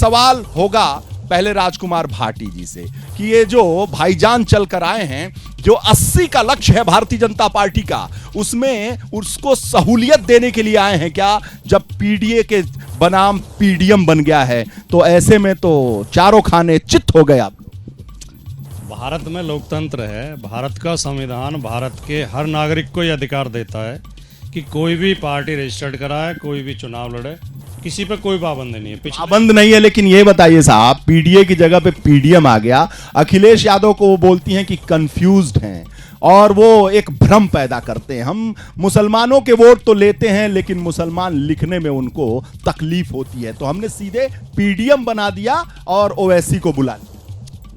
सवाल होगा पहले राजकुमार भाटी जी से कि ये जो भाईजान चल कर आए हैं, जो 80 का लक्ष्य है भारतीय जनता पार्टी का, उसमें उसको सहूलियत देने के लिए आए हैं क्या? जब पीडीए के बनाम पीडीएम बन गया है तो ऐसे में तो चारों खाने चित हो गए आप। भारत में लोकतंत्र है, भारत का संविधान भारत के हर नागरिक को यह अधिकार देता है कि कोई भी पार्टी रजिस्टर्ड कराए, कोई भी चुनाव लड़े, किसी पे कोई पाबंदी नहीं है। पाबंद नहीं है, लेकिन ये बताइए साहब, पीडीए की जगह पे पीडीएम आ गया। अखिलेश यादव को वो बोलती हैं कि कंफ्यूज्ड हैं और वो एक भ्रम पैदा करते हैं। हम मुसलमानों के वोट तो लेते हैं लेकिन मुसलमान लिखने में उनको तकलीफ होती है, तो हमने सीधे पीडीएम बना दिया और ओवैसी को बुला लिया।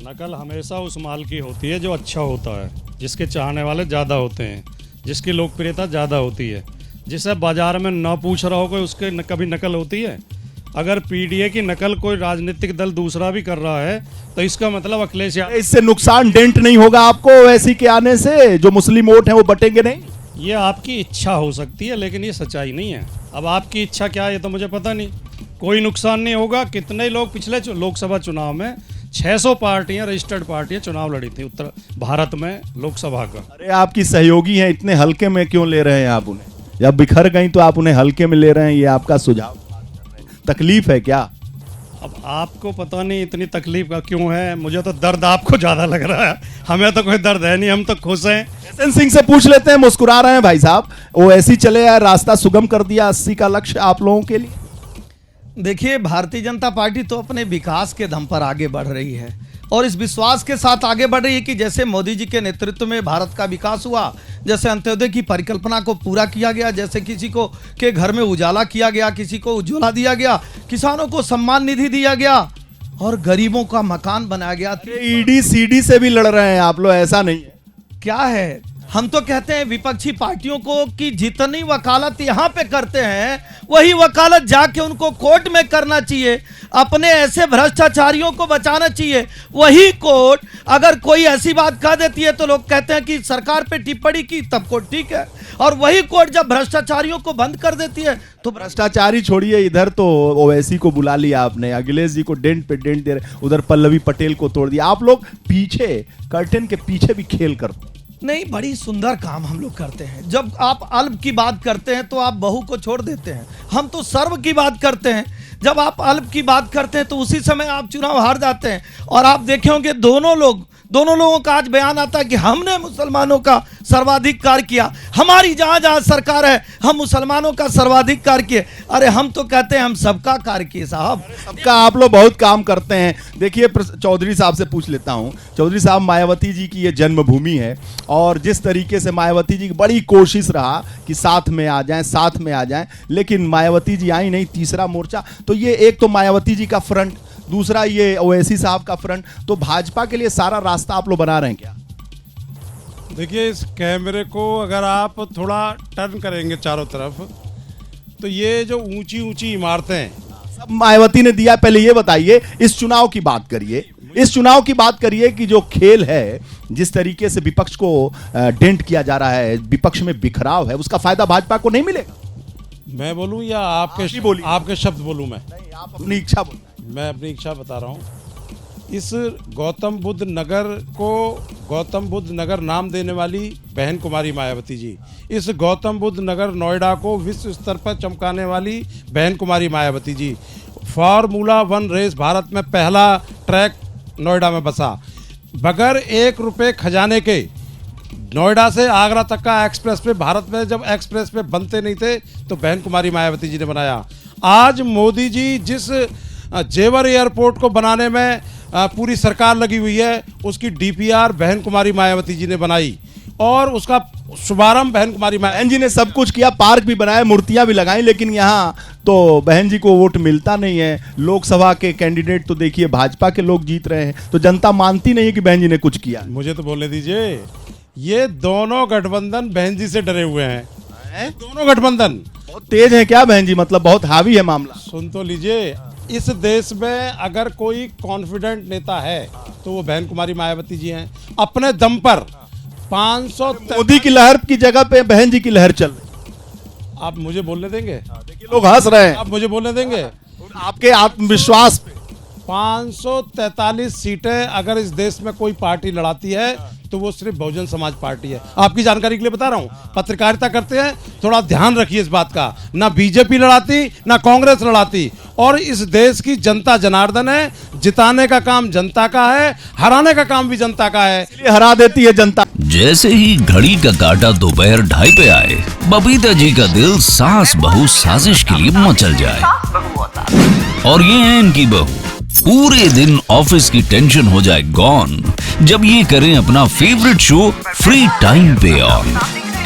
नकल हमेशा उस माल की होती है जो अच्छा होता है, जिसके चाहने वाले ज़्यादा होते हैं, जिसकी लोकप्रियता ज़्यादा होती है। जिसे बाजार में न पूछ रहा हो कोई, उसके कभी नकल होती है? अगर पीडीए की नकल कोई राजनीतिक दल दूसरा भी कर रहा है तो इसका मतलब अखिलेश यादव, इससे नुकसान डेंट नहीं होगा आपको ओवैसी के आने से? जो मुस्लिम वोट हैं वो बटेंगे नहीं? ये आपकी इच्छा हो सकती है लेकिन ये सच्चाई नहीं है। अब आपकी इच्छा क्या है ये तो मुझे पता नहीं। कोई नुकसान नहीं होगा। कितने लोग पिछले लोकसभा चुनाव में 600 पार्टियां, रजिस्टर्ड पार्टियां चुनाव लड़ी थी उत्तर भारत में लोकसभा का। अरे आपकी सहयोगी हैं, इतने हल्के में क्यों ले रहे हैं आप उन्हें? जब बिखर गई तो आप उन्हें हल्के में ले रहे हैं, ये आपका सुझाव? तकलीफ है क्या? अब आपको पता नहीं इतनी तकलीफ का क्यों है, मुझे तो दर्द आपको ज्यादा लग रहा है। हमें तो कोई दर्द है नहीं, हम तो खुश हैं। एसएन सिंह से पूछ लेते हैं, मुस्कुरा रहे हैं भाई साहब। वो ऐसी चले आए, रास्ता सुगम कर दिया 80 का लक्ष्य आप लोगों के लिए। देखिए, भारतीय जनता पार्टी तो अपने विकास के दम पर आगे बढ़ रही है और इस विश्वास के साथ आगे बढ़ रही है कि जैसे मोदी जी के नेतृत्व में भारत का विकास हुआ, जैसे अंत्योदय की परिकल्पना को पूरा किया गया, जैसे किसी को के घर में उजाला किया गया, किसी को उज्ज्वला दिया गया, किसानों को सम्मान निधि दिया गया और गरीबों का मकान बनाया गया। ईडी सीडी से भी लड़ रहे हैं आप लोग, ऐसा नहीं है? क्या है, हम तो कहते हैं विपक्षी पार्टियों को कि जितनी वकालत यहाँ पे करते हैं वही वकालत जाके उनको कोर्ट में करना चाहिए। अपने ऐसे भ्रष्टाचारियों को बचाना चाहिए। वही कोर्ट अगर कोई ऐसी बात कह देती है तो लोग कहते हैं कि सरकार पे टिप्पणी की, तब कोर्ट ठीक है, और वही कोर्ट जब भ्रष्टाचारियों को बंद कर देती है तो भ्रष्टाचारी छोड़िए, इधर तो ओवैसी को बुला लिया आपने, अखिलेश जी को डेंट पे डेंट दे रहे, उधर पल्लवी पटेल को तोड़ दिया। आप लोग पीछे कर्टन के पीछे भी खेल करते नहीं। बड़ी सुंदर काम हम लोग करते हैं। जब आप अल्प की बात करते हैं तो आप बहु को छोड़ देते हैं। हम तो सर्व की बात करते हैं। जब आप अल्प की बात करते हैं तो उसी समय आप चुनाव हार जाते हैं। और आप देखे होंगे दोनों लोगों का आज बयान आता है कि हमने मुसलमानों का सर्वाधिक कार्य किया, हमारी जहां जहां सरकार है हम मुसलमानों का सर्वाधिक कार्य किए। अरे हम तो कहते हैं हम सबका कार्य किए साहब, सबका। आप लोग बहुत काम करते हैं। देखिए, चौधरी साहब से पूछ लेता हूं। चौधरी साहब, मायावती जी की ये जन्मभूमि है और जिस तरीके से मायावती जी की बड़ी कोशिश रहा कि साथ में आ जाएं, लेकिन मायावती जी आई नहीं, तीसरा मोर्चा। तो ये एक तो मायावती जी का फ्रंट, दूसरा ये ओवैसी साहब का फ्रंट, तो भाजपा के लिए सारा रास्ता आप लोग बना रहे हैं क्या? देखिए, इस कैमरे को अगर आप थोड़ा टर्न करेंगे चारों तरफ तो ये जो ऊंची ऊंची इमारतें सब मायावती ने दिया। पहले ये बताइए, इस चुनाव की बात करिए कि जो खेल है, जिस तरीके से विपक्ष को डेंट किया जा रहा है, विपक्ष में बिखराव है, उसका फायदा भाजपा को नहीं मिलेगा? मैं बोलूं या आपके शब्द बोलूं? आप अपनी इच्छा बोलिए। मैं अपनी इच्छा बता रहा हूं। इस गौतम बुद्ध नगर को गौतम बुद्ध नगर नाम देने वाली बहन कुमारी मायावती जी, इस गौतम बुद्ध नगर नोएडा को विश्व स्तर पर चमकाने वाली बहन कुमारी मायावती जी, फार्मूला 1 रेस भारत में पहला ट्रैक नोएडा में बसा, बगैर 1 रुपये खजाने के नोएडा से आगरा तक का एक्सप्रेस वे, भारत में जब एक्सप्रेस वे बनते नहीं थे तो बहन कुमारी मायावती जी ने बनाया। आज मोदी जी जिस जेवर एयरपोर्ट को बनाने में पूरी सरकार लगी हुई है, उसकी डीपीआर बहन कुमारी मायावती जी ने बनाई और उसका शुभारंभ बहन कुमारी बहन जी ने सब कुछ किया। पार्क भी बनाए, मूर्तियां भी लगाई, लेकिन यहाँ तो बहन जी को वोट मिलता नहीं है। लोकसभा के कैंडिडेट तो देखिए भाजपा के लोग जीत रहे हैं, तो जनता मानती नहीं है कि बहन जी ने कुछ किया। मुझे तो बोलने दीजिए, ये दोनों गठबंधन बहन जी से डरे हुए हैं। दोनों गठबंधन बहुत तेज है क्या बहन जी? मतलब बहुत हावी है मामला। सुन तो लीजिए, इस देश में अगर कोई कॉन्फिडेंट नेता है तो वो बहन कुमारी मायावती जी हैं। अपने दम पर 500 मोदी की लहर की जगह पे बहन जी की लहर चल रही। आप मुझे बोलने देंगे? देखिए लोग हंस रहे हैं। आप मुझे बोलने देंगे? आपके आत्मविश्वास पे 543 सीटें अगर इस देश में कोई पार्टी लड़ाती है तो वो सिर्फ बहुजन समाज पार्टी है। आपकी जानकारी के लिए बता रहा हूं, पत्रकारिता करते हैं, थोड़ा ध्यान रखिए इस बात का। ना बीजेपी लड़ाती ना कांग्रेस लड़ाती, और इस देश की जनता जनार्दन है। जिताने का काम जनता का है, हराने का काम भी जनता का है। इसलिए हरा देती है जनता। जैसे ही घड़ी का काटा दोपहर 2:30 पे आए, बबीता जी का दिल सास बहू साजिश के लिए मचल जाए। और ये है इनकी बहू, पूरे दिन ऑफिस की टेंशन हो जाए गॉन जब ये करें अपना फेवरेट शो फ्री टाइम पे ऑन।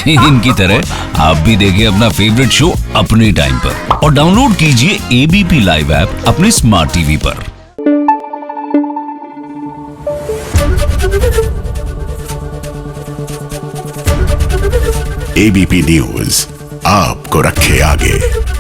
इनकी तरह आप भी देखिए अपना फेवरेट शो अपने टाइम पर और डाउनलोड कीजिए एबीपी लाइव ऐप अपने स्मार्ट टीवी पर। एबीपी न्यूज आपको रखे आगे।